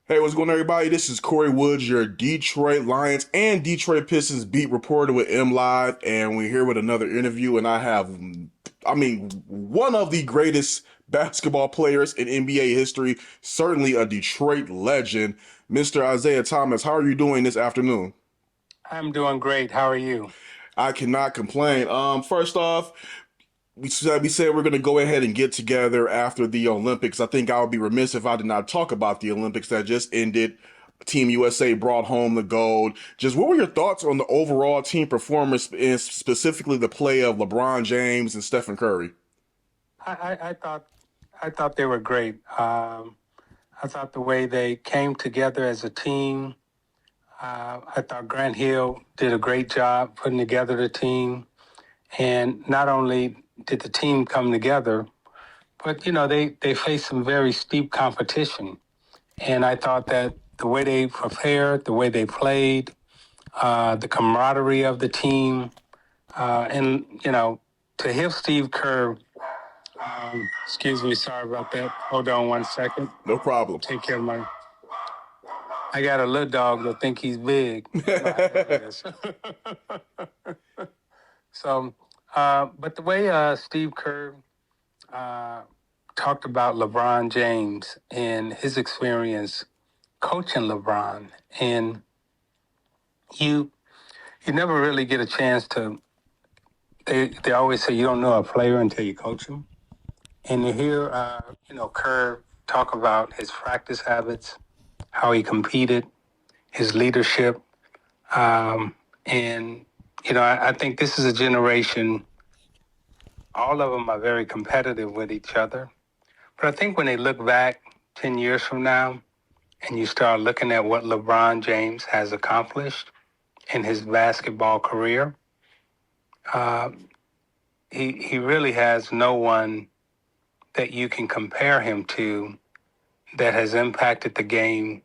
Hey, what's going on, everybody? This is Kory Woods, your Detroit Lions and Detroit Pistons beat reporter with MLive, and we're here with another interview. And one of the greatest basketball players in NBA history, certainly a Detroit legend, Mr. Isiah Thomas. How are you doing this afternoon? I'm doing great. How are you? I cannot complain. First off, we said we're going to go ahead and get together after the Olympics. I think I would be remiss if I did not talk about the Olympics that just ended. Team USA brought home the gold. Just what were your thoughts on the overall team performance and specifically the play of LeBron James and Stephen Curry? I thought they were great. I thought the way they came together as a team. I thought Grant Hill did a great job putting together the team, and not only did the team come together, but they faced some very steep competition. And I thought that the way they prepared, the way they played, the camaraderie of the team, and to hear Steve Kerr. Excuse me, sorry about that. Hold on one second. No problem. Take care of my. I got a little dog that think he's big. You know how that is. So, but the way Steve Kerr uh, talked about LeBron James and his experience coaching LeBron, and you you never really get a chance to. They always say you don't know a player until you coach him, and to hear Kerr talk about his practice habits, how he competed, his leadership. And, I think this is a generation, all of them are very competitive with each other. But I think when they look back 10 years from now and you start looking at what LeBron James has accomplished in his basketball career, uh, he really has no one that you can compare him to that has impacted the game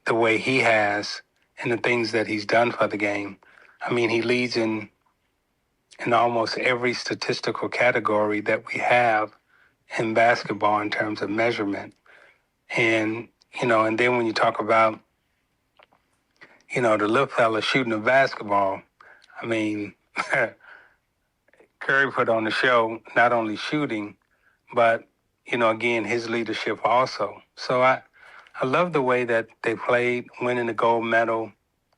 the way he has and the things that he's done for the game. I mean, he leads in almost every statistical category that we have in basketball in terms of measurement. And, and then when you talk about, the little fella shooting a basketball, I mean, Curry put on the show, not only shooting, but, again, his leadership also. So I love the way that they played, winning the gold medal.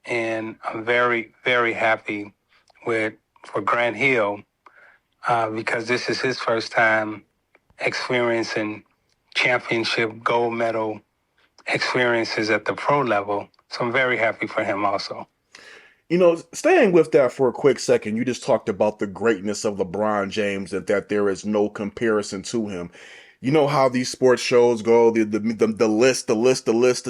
And I'm very, very happy for Grant Hill because this is his first time experiencing championship gold medal experiences at the pro level. So I'm very happy for him also. Staying with that for a quick second, you just talked about the greatness of LeBron James and that there is no comparison to him. You know how these sports shows go, the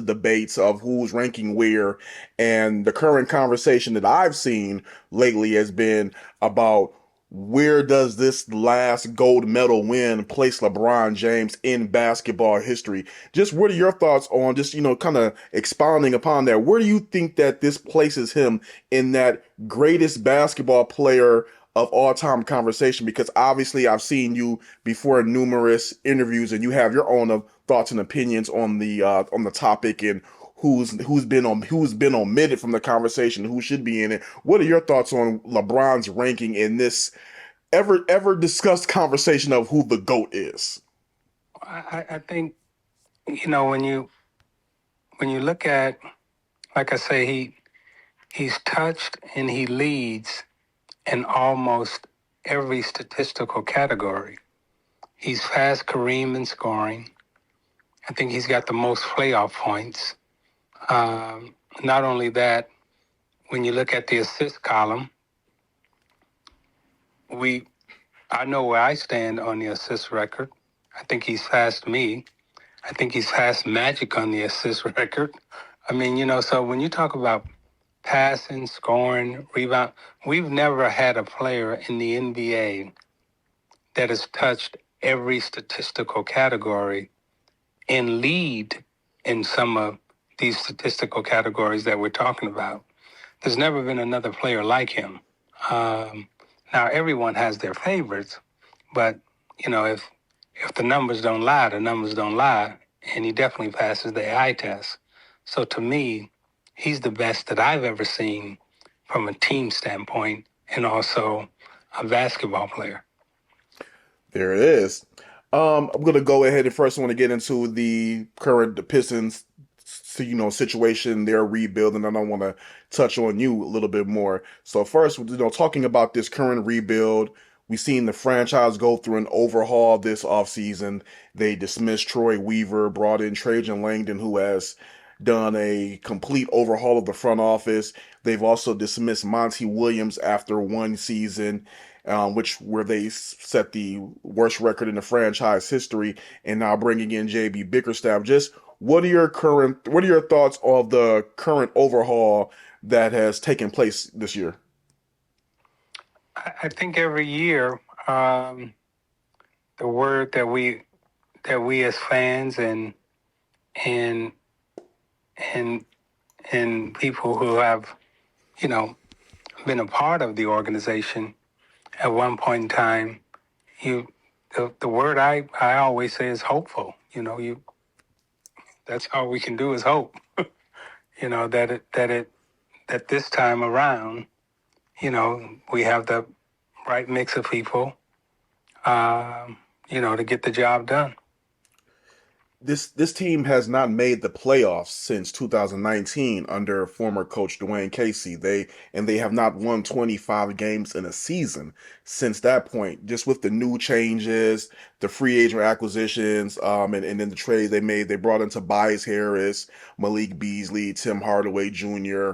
debates of who's ranking where, and the current conversation that I've seen lately has been about where does this last gold medal win place LeBron James in basketball history? Just what are your thoughts on just, kind of expounding upon that? Where do you think that this places him in that greatest basketball player of all time conversation? Because obviously I've seen you before in numerous interviews and you have your own thoughts and opinions on the topic and who's been omitted from the conversation, who should be in it. What are your thoughts on LeBron's ranking in this ever discussed conversation of who the GOAT is? I think when you look at, like I say, he's touched and he leads in almost every statistical category. He's fast Kareem in scoring. I think he's got the most playoff points. Not only that, when you look at the assist column, I know where I stand on the assist record. I think he's past me. I think he's past Magic on the assist record. I mean, so when you talk about passing, scoring, rebound, we've never had a player in the NBA that has touched every statistical category and lead in some of these statistical categories that we're talking about. There's never been another player like him. Now everyone has their favorites, but if the numbers don't lie, the numbers don't lie. and he definitely passes the eye test. So to me, he's the best that I've ever seen from a team standpoint and also a basketball player. There it is. I'm gonna go ahead and first want to get into the current the Pistons, situation. They're rebuilding, and I want to touch on you a little bit more. So first, talking about this current rebuild, we've seen the franchise go through an overhaul this offseason. They dismissed Troy Weaver, brought in Trajan Langdon, who has done a complete overhaul of the front office. They've also dismissed Monty Williams after one season, which where they set the worst record in the franchise history, and now bringing in JB Bickerstaff. Just what are your thoughts of the current overhaul that has taken place this year? I think every year, the word that we as fans and and and people who have, you know, been a part of the organization at one point in time, you the word I always say is hopeful. That's all we can do is hope. That this time around, we have the right mix of people, to get the job done. This team has not made the playoffs since 2019 under former coach Dwayne Casey. They have not won 25 games in a season since that point. Just with the new changes, the free agent acquisitions, and then the trades they made, they brought in Tobias Harris, Malik Beasley, Tim Hardaway Jr.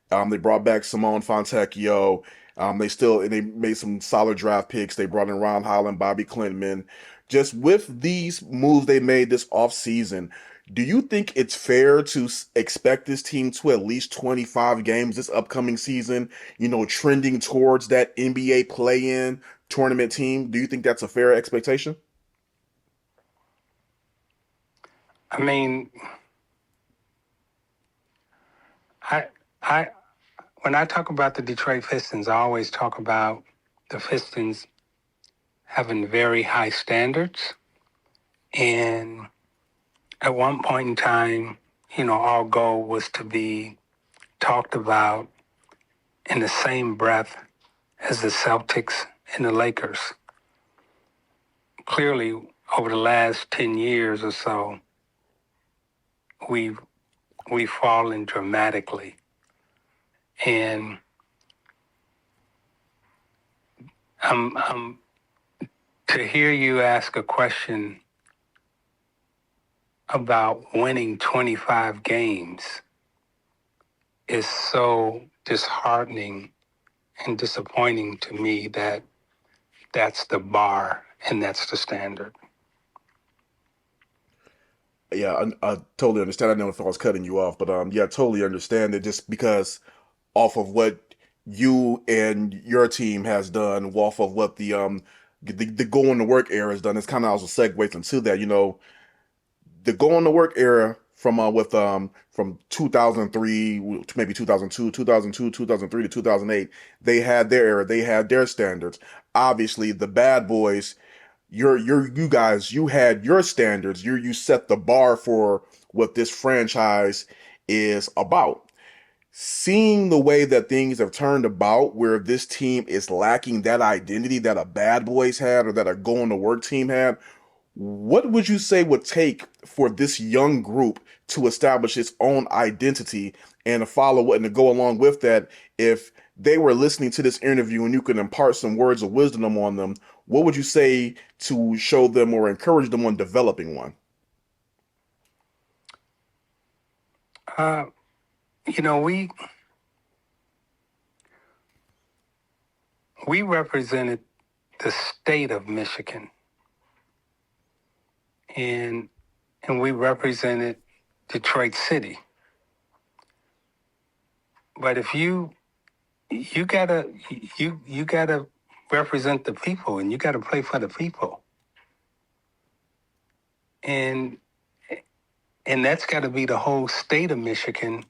They brought back Simone Fontecchio. They made some solid draft picks. They brought in Ron Holland, Bobby Clintman. Just with these moves they made this offseason, do you think it's fair to expect this team to at least 25 games this upcoming season, trending towards that NBA play-in tournament team? Do you think that's a fair expectation? I mean, I I when I talk about the Detroit Pistons, I always talk about the Pistons having very high standards. And at one point in time, our goal was to be talked about in the same breath as the Celtics and the Lakers. Clearly, over the last 10 years or so, we've we've fallen dramatically. And I'm to hear you ask a question about winning 25 games is so disheartening and disappointing to me that that's the bar and that's the standard. Yeah, I totally understand. I don't know if I was cutting you off, but yeah, I totally understand it. Just because off of what you and your team has done, off of what the going to work era has done, it's kind of also segues into that. The going to work era from 2003 to maybe 2002, 2002, 2003 to 2008, they had their era, they had their standards. Obviously, the bad boys, you guys, you had your standards. You set the bar for what this franchise is about. Seeing the way that things have turned about, where this team is lacking that identity that a bad boys had or that a going to work team had, what would you say would take for this young group to establish its own identity and to follow it and to go along with that? If they were listening to this interview and you could impart some words of wisdom on them, what would you say to show them or encourage them on developing one? Uh, you know, we represented the state of Michigan, and we represented Detroit City. But if you gotta you gotta represent the people, and you gotta play for the people, and that's got to be the whole state of Michigan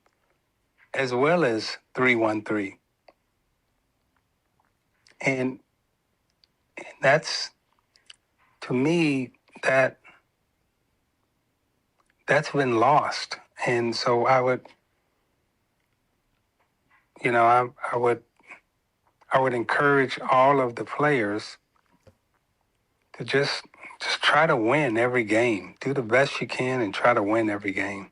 as well as 313, and that's, to me, that that's been lost. And so I would, I would encourage all of the players to just try to win every game. Do the best you can and try to win every game.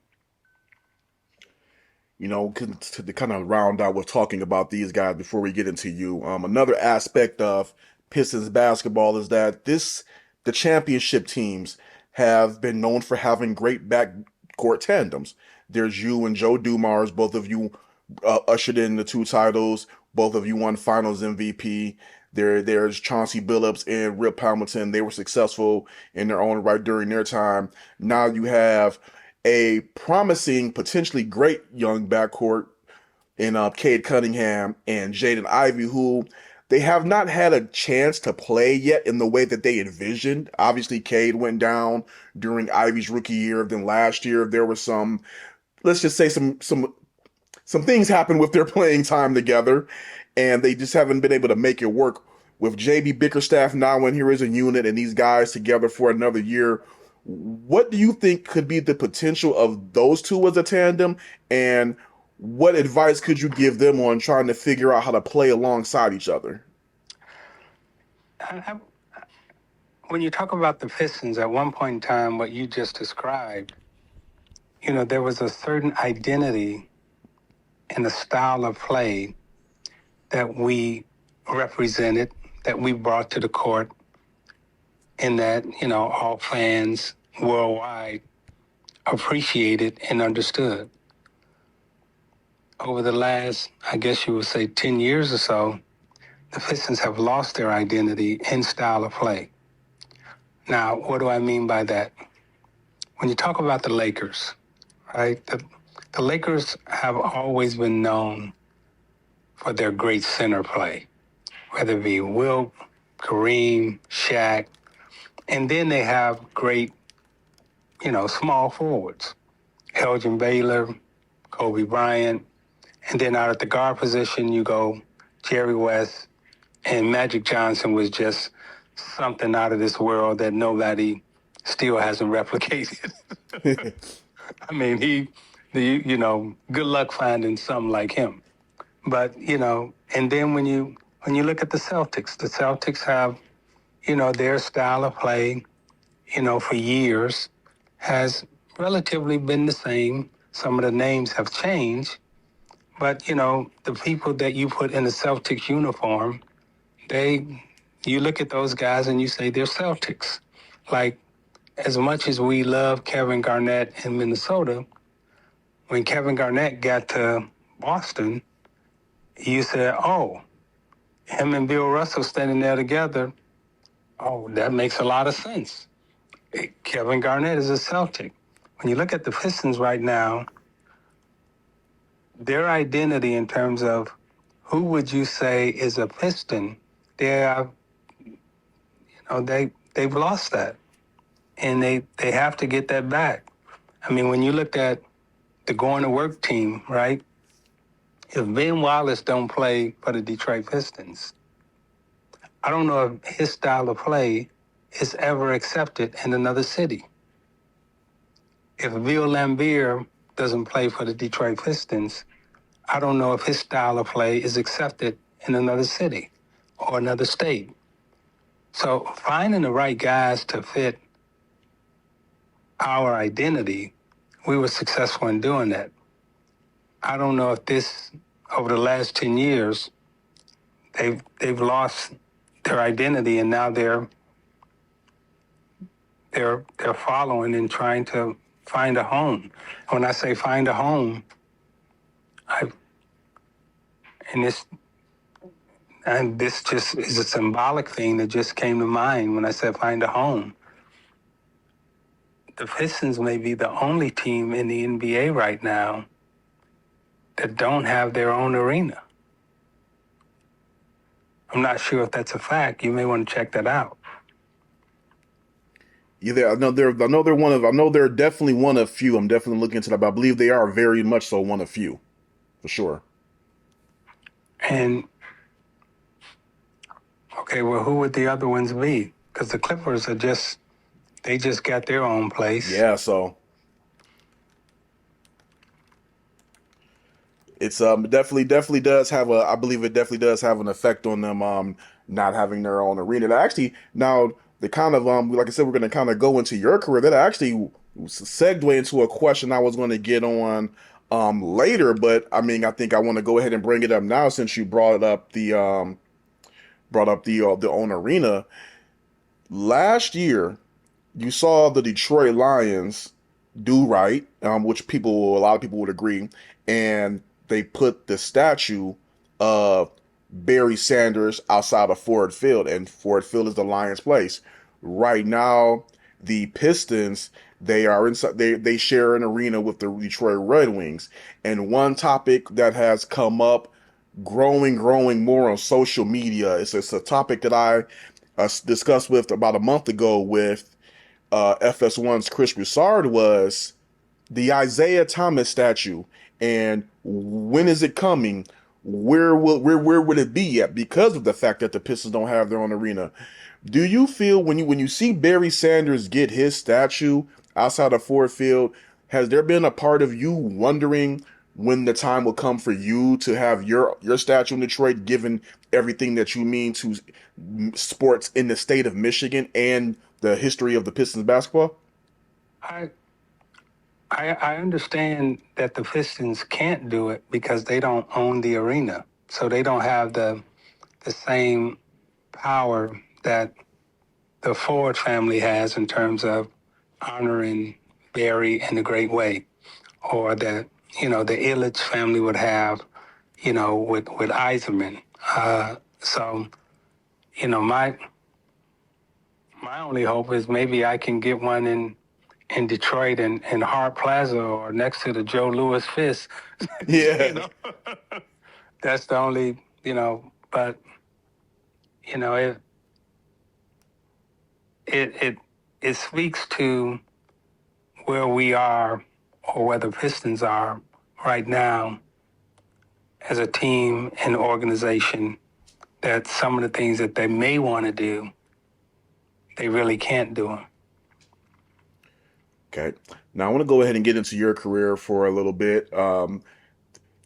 To kind of round out with talking about these guys before we get into you, another aspect of Pistons basketball is that the championship teams have been known for having great backcourt tandems. There's you and Joe Dumars, both of you ushered in the two titles. Both of you won Finals MVP. There's Chauncey Billups and Rip Hamilton. They were successful in their own right during their time. Now you have a promising, potentially great young backcourt in Cade Cunningham and Jaden Ivey, who they have not had a chance to play yet in the way that they envisioned. Obviously, Cade went down during Ivey's rookie year. Then last year there was some, let's just say some things happened with their playing time together, and they just haven't been able to make it work. With JB Bickerstaff now in here as a unit and these guys together for another year, what do you think could be the potential of those two as a tandem, and what advice could you give them on trying to figure out how to play alongside each other? I, when you talk about the Pistons, at one point in time, what you just described, there was a certain identity and a style of play that we represented, that we brought to the court, and that, all fans worldwide appreciated and understood. Over the last, I guess you would say, 10 years or so, the Pistons have lost their identity and style of play. Now, what do I mean by that? When you talk about the Lakers, right, the Lakers have always been known for their great center play, whether it be Wilt, Kareem, Shaq, and then they have great, small forwards, Elgin Baylor, Kobe Bryant, and then out at the guard position, you go Jerry West, and Magic Johnson was just something out of this world that nobody still hasn't replicated. I mean, good luck finding something like him. But, and then when you look at the Celtics have, their style of play, for years has relatively been the same. Some of the names have changed, but, the people that you put in the Celtics uniform, you look at those guys and you say they're Celtics. Like, as much as we love Kevin Garnett in Minnesota, when Kevin Garnett got to Boston, you said, oh, him and Bill Russell standing there together, oh, that makes a lot of sense. Kevin Garnett is a Celtic. When you look at the Pistons right now, their identity in terms of who would you say is a Piston, they've lost that. And they have to get that back. I mean, when you look at the going to work team, right? If Ben Wallace don't play for the Detroit Pistons, I don't know if his style of play is ever accepted in another city. If Bill Laimbeer doesn't play for the Detroit Pistons, I don't know if his style of play is accepted in another city or another state. So finding the right guys to fit our identity, we were successful in doing that. I don't know if over the last 10 years, they've lost their identity, and now they're following and trying to find a home. When I say find a home, this just is a symbolic thing that just came to mind when I said find a home. The Pistons may be the only team in the NBA right now that don't have their own arena. I'm not sure if that's a fact. You may want to check that out. Yeah, I know they're definitely one of few. I'm definitely looking into that, but I believe they are very much so one of few, for sure. And okay, well, who would the other ones be? Because the Clippers they just got their own place. Yeah, so It's definitely does have a I believe it definitely does have an effect on them not having their own arena. That actually now the kind of like I said, we're gonna kind of go into your career. That actually segue into a question I was gonna get on later, but I mean I think I want to go ahead and bring it up now since you brought up the own arena. Last year you saw the Detroit Lions do right, which a lot of people would agree, and they put the statue of Barry Sanders outside of Ford Field, and Ford Field is the Lions' place. Right now, the Pistons they share an arena with the Detroit Red Wings, and one topic that has come up growing more on social media. It's a topic that I discussed with about a month ago with FS1's Chris Broussard was the Isiah Thomas statue, and when is it coming? Where would it be at? Because of the fact that the Pistons don't have their own arena. Do you feel when you see Barry Sanders get his statue outside of Ford Field, has there been a part of you wondering when the time will come for you to have your statue in Detroit, given everything that you mean to sports in the state of Michigan and the history of the Pistons basketball? I I understand that the Pistons can't do it because they don't own the arena, so they don't have the same power that the Ford family has in terms of honoring Barry in a great way, or that the Illich family would have, with Eiserman. So my only hope is maybe I can get one in Detroit in Hart Plaza or next to the Joe Louis Fist. Yeah. That's the only, but it it it it speaks to where we are or where the Pistons are right now as a team and organization, that some of the things that they may want to do, they really can't do them. Okay. Now I want to go ahead and get into your career for a little bit.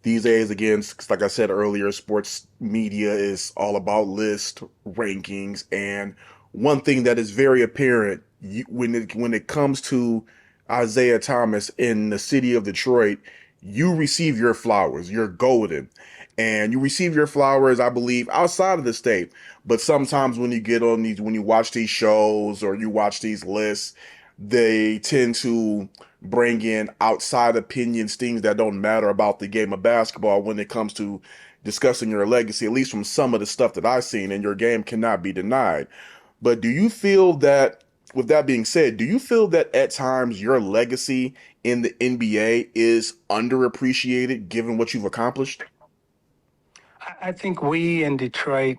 These days, again, like I said earlier, sports media is all about list rankings, and one thing that is very apparent when it comes to Isiah Thomas in the city of Detroit, you receive your flowers. You're golden, and you receive your flowers, I believe, outside of the state. But sometimes when you watch these shows or you watch these lists, they tend to bring in outside opinions, things that don't matter about the game of basketball when it comes to discussing your legacy, at least from some of the stuff that I've seen, and your game cannot be denied. But do you feel that, with that being said, do you feel that at times your legacy in the NBA is underappreciated given what you've accomplished? I think we in Detroit,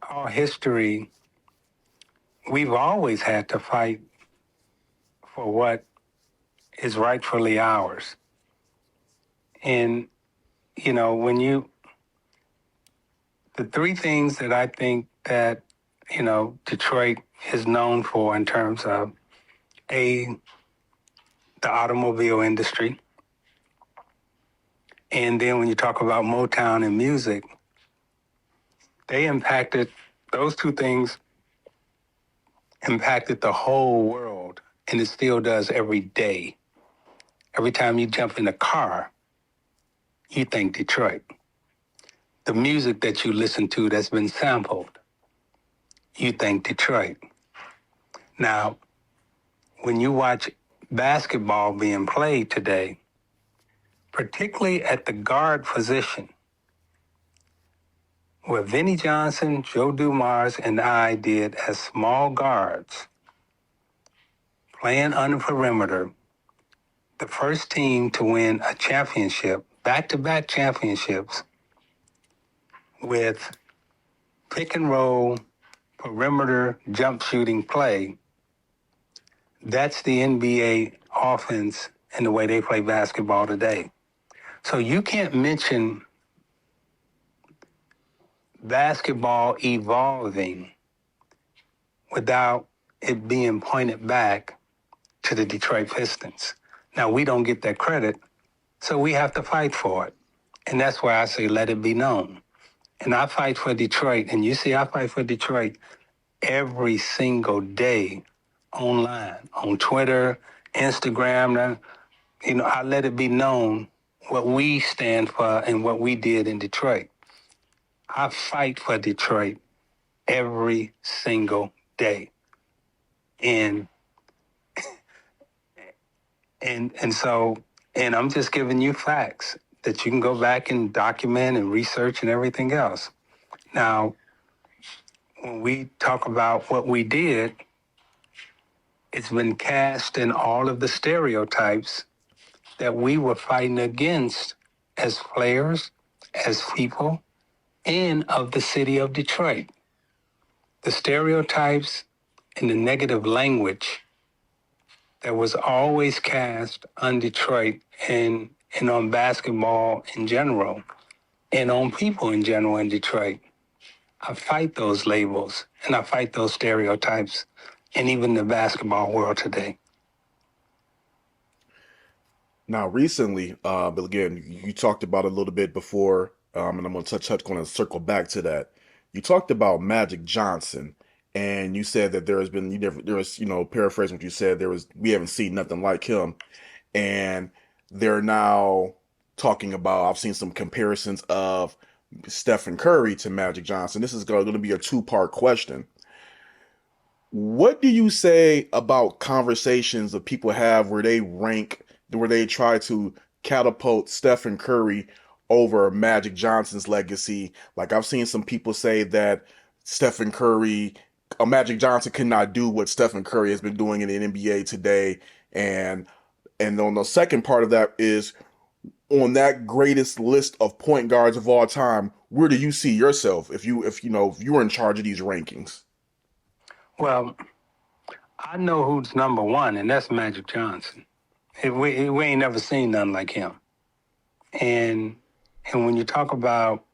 our history, we've always had to fight for what is rightfully ours. And, the three things that I think that, Detroit is known for in terms of the automobile industry. And then when you talk about Motown and music, those two things impacted the whole world, and it still does every day. Every time you jump in a car, you think Detroit. The music that you listen to that's been sampled, you think Detroit. Now, when you watch basketball being played today, particularly at the guard position, where Vinnie Johnson, Joe Dumars, and I did as small guards, playing on the perimeter, the first team to win a championship, back-to-back championships, with pick and roll, perimeter, jump shooting play. That's the NBA offense and the way they play basketball today. So you can't mention basketball evolving without it being pointed back to the Detroit Pistons. Now, we don't get that credit So we have to fight for it. And that's why I say let it be known. And I fight for Detroit. And you see, I fight for Detroit every single day online, on Twitter, Instagram. I let it be known what we stand for and what we did in Detroit. I fight for Detroit every single day. And and I'm just giving you facts that you can go back and document and research and everything else. Now, when we talk about what we did, it's been cast in all of the stereotypes that we were fighting against as players, as people, and of the city of Detroit. The stereotypes and the negative language that was always cast on Detroit and on basketball in general and on people in general in Detroit. I fight those labels and I fight those stereotypes and even the basketball world today. Now, recently, but again, you talked about it a little bit before, and I'm going to going to circle back to that. You talked about Magic Johnson, and you said that paraphrasing what you said, we haven't seen nothing like him, and they're now talking about. I've seen some comparisons of Stephen Curry to Magic Johnson. This is going to be a two-part question. What do you say about conversations that people have where they try to catapult Stephen Curry over Magic Johnson's legacy? Like I've seen some people say that Magic Johnson cannot do what Stephen Curry has been doing in the NBA today. And on the second part of that is on that greatest list of point guards of all time, where do you see yourself if you were in charge of these rankings? Well, I know who's number one, and that's Magic Johnson. We ain't never seen nothing like him. And when you talk about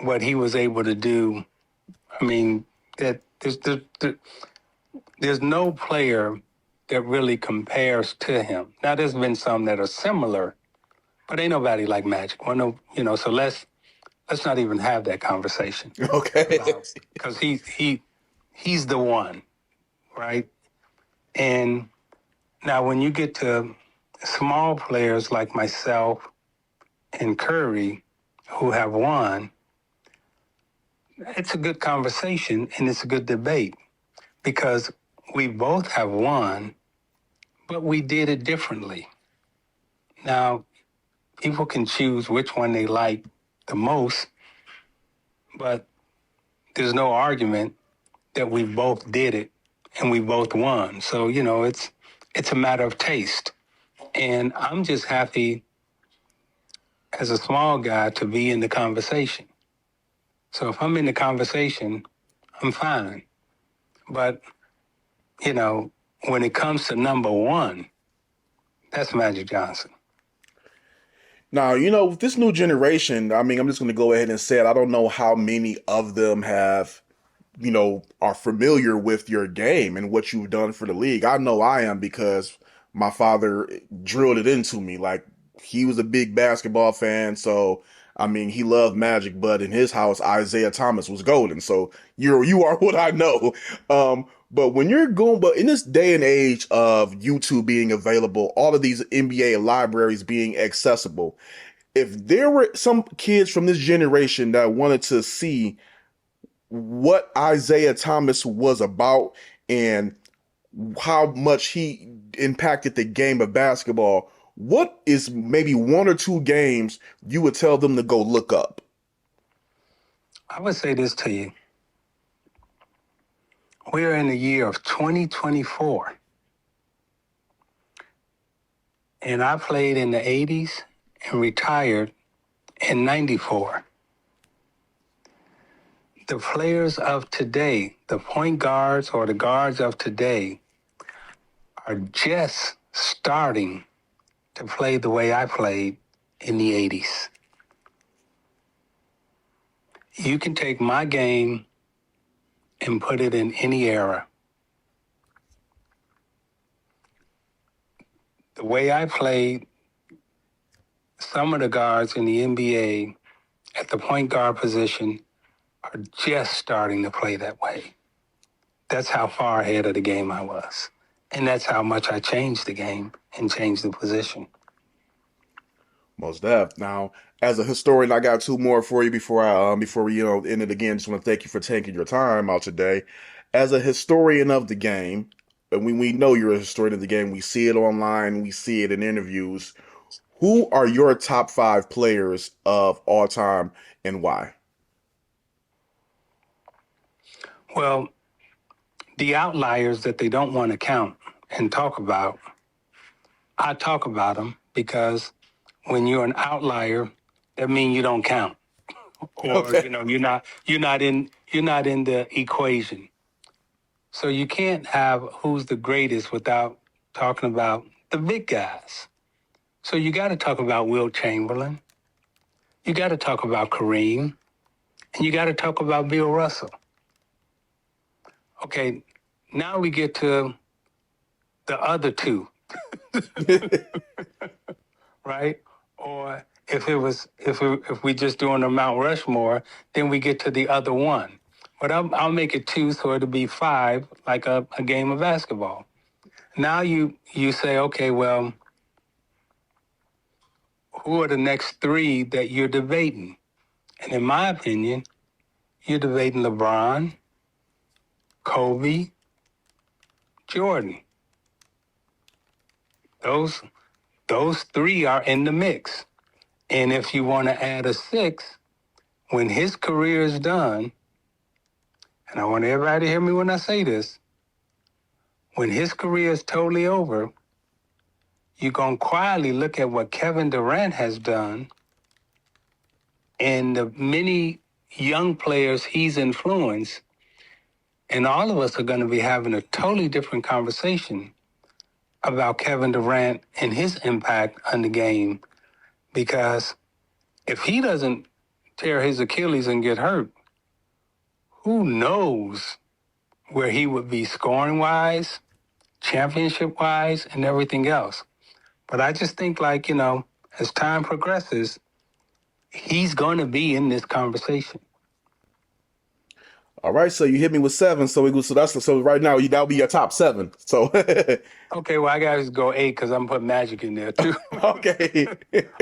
what he was able to do, I mean, that there's no player that really compares to him. Now, there's been some that are similar, but ain't nobody like Magic. Well, no, so let's not even have that conversation. Okay. Because he's the one, right? And now when you get to small players like myself and Kory, who have won, it's a good conversation and it's a good debate because we both have won, but we did it differently. Now, people can choose which one they like the most, but there's no argument that we both did it and we both won. So, it's a matter of taste. And I'm just happy as a small guy to be in the conversation. So if I'm in the conversation, I'm fine. But, when it comes to number one, that's Magic Johnson. Now, with this new generation, I mean, I'm just going to go ahead and say it. I don't know how many of them are familiar with your game and what you've done for the league. I know I am because my father drilled it into me. Like, he was a big basketball fan, so I mean, he loved Magic, but in his house, Isiah Thomas was golden. So you are what I know. But but in this day and age of YouTube being available, all of these NBA libraries being accessible, if there were some kids from this generation that wanted to see what Isiah Thomas was about and how much he impacted the game of basketball, what is maybe one or two games you would tell them to go look up? I would say this to you. We are in the year of 2024. And I played in the 80s and retired in 94. The players of today, the point guards or the guards of today, are just starting to play the way I played in the 80s. You can take my game and put it in any era. The way I played some of the guards in the NBA at the point guard position are just starting to play that way. That's how far ahead of the game I was. And that's how much I changed the game and changed the position. Most def. Now, as a historian, I got two more for you before we end it again. Just want to thank you for taking your time out today. As a historian of the game, and we know you're a historian of the game, we see it online, we see it in interviews. Who are your top five players of all time and why? Well, the outliers that they don't want to count and talk about, I talk about them because when you're an outlier, that means you don't count, or Okay. you're not in the equation. So you can't have who's the greatest without talking about the big guys. So you got to talk about Wilt Chamberlain, you got to talk about Kareem, and you got to talk about Bill Russell. Okay, now we get to the other two, right? Or if we just doing a Mount Rushmore, then we get to the other one. But I'll make it two, so it'll be five, like a game of basketball. Now you say, okay, well, who are the next three that you're debating? And in my opinion, you're debating LeBron, Kobe, Jordan. Those three are in the mix. And if you want to add a sixth, when his career is done, and I want everybody to hear me when I say this, when his career is totally over, you're going to quietly look at what Kevin Durant has done and the many young players he's influenced, and all of us are going to be having a totally different conversation about Kevin Durant and his impact on the game, because if he doesn't tear his Achilles and get hurt, who knows where he would be scoring-wise, championship-wise, and everything else. But I just think, as time progresses, he's going to be in this conversation. All right, so you hit me with seven, so right now that'll be your top seven. So Okay, well, I got to go 8 because I'm putting Magic in there, too. okay.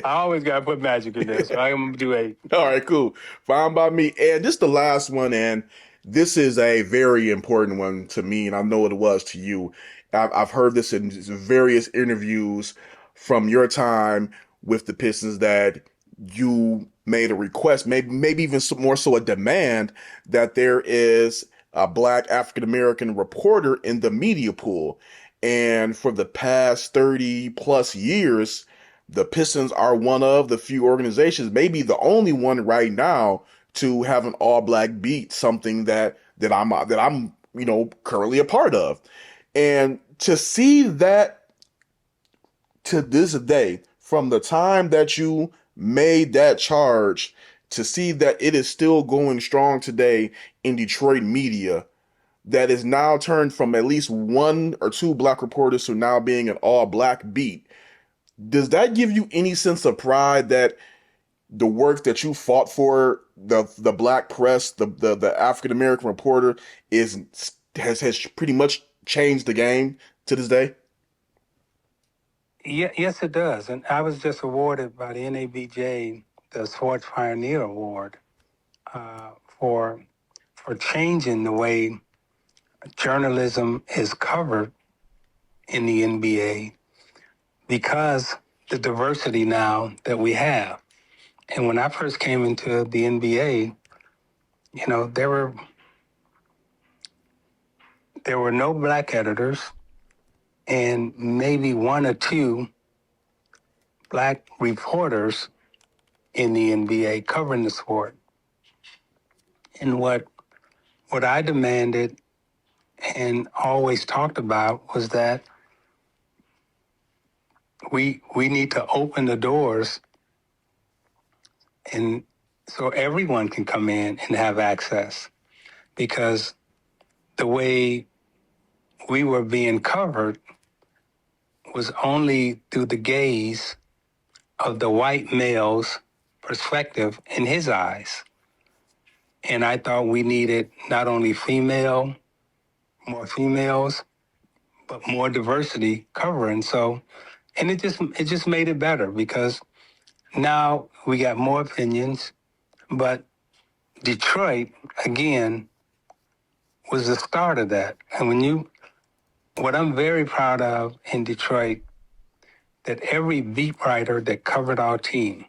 I always got to put Magic in there, so I'm going to do 8. All right, cool. Fine by me. And just the last one, and this is a very important one to me, and I know it was to you. I've heard this in various interviews from your time with the Pistons that you made a request, maybe even more so a demand that there is a black African American reporter in the media pool. And for the past 30 plus years, the Pistons are one of the few organizations, maybe the only one right now, to have an all black beat, something that I'm currently a part of. And to see that to this day, from the time that you made that charge, to see that it is still going strong today in Detroit media, that is now turned from at least one or two black reporters to now being an all black beat. Does that give you any sense of pride that the work that you fought for, the black press, the African American reporter has pretty much changed the game to this day? Yeah, yes, it does. And I was just awarded by the NABJ the Sports Pioneer Award for changing the way journalism is covered in the NBA, because the diversity now that we have. And when I first came into the NBA, there were no black editors and maybe one or two black reporters in the NBA covering the sport. And what I demanded and always talked about was that we need to open the doors, and so everyone can come in and have access, because the way we were being covered was only through the gaze of the white male's perspective in his eyes. And I thought we needed not only more females, but more diversity covering. So, and it just made it better because now we got more opinions, but Detroit, again, was the start of that. And what I'm very proud of in Detroit, that every beat writer that covered our team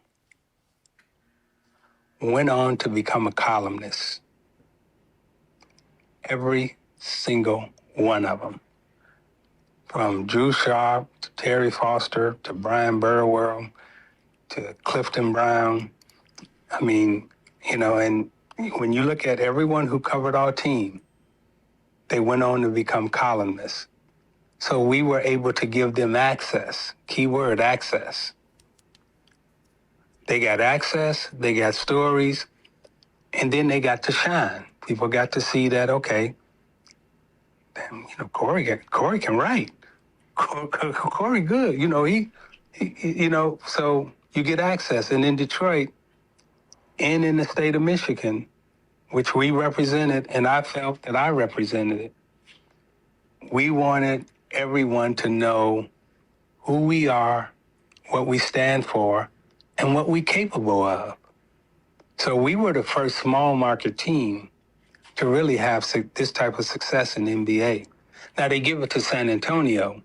went on to become a columnist. Every single one of them. From Drew Sharp to Terry Foster to Brian Burwell to Clifton Brown. I mean, and when you look at everyone who covered our team, they went on to become columnists. So we were able to give them access, keyword access. They got access, they got stories, and then they got to shine. People got to see that, okay, damn, Kory can write. Kory good, so you get access. And in Detroit and in the state of Michigan, which we represented, and I felt that I represented it, we wanted everyone to know who we are, what we stand for, and what we're capable of. So we were the first small market team to really have this type of success in the NBA. Now they give it to San Antonio,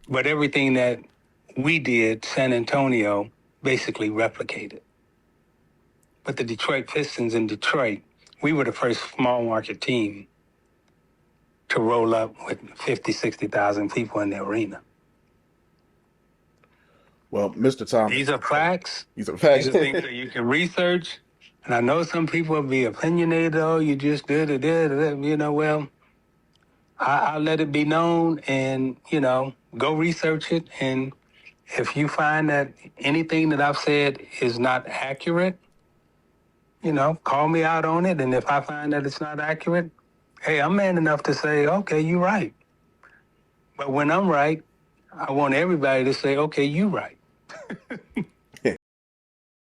but everything that we did, San Antonio basically replicated. But the Detroit Pistons in Detroit, we were the first small market team to roll up with 50, 60,000 people in the arena. Well, Mr. Thomas. These are facts. These are facts. These are things that you can research. And I know some people will be opinionated, oh, you just did it, well, I'll let it be known and, go research it. And if you find that anything that I've said is not accurate, call me out on it. And if I find that it's not accurate, hey, I'm man enough to say, okay, you're right. But when I'm right, I want everybody to say, okay, you're right.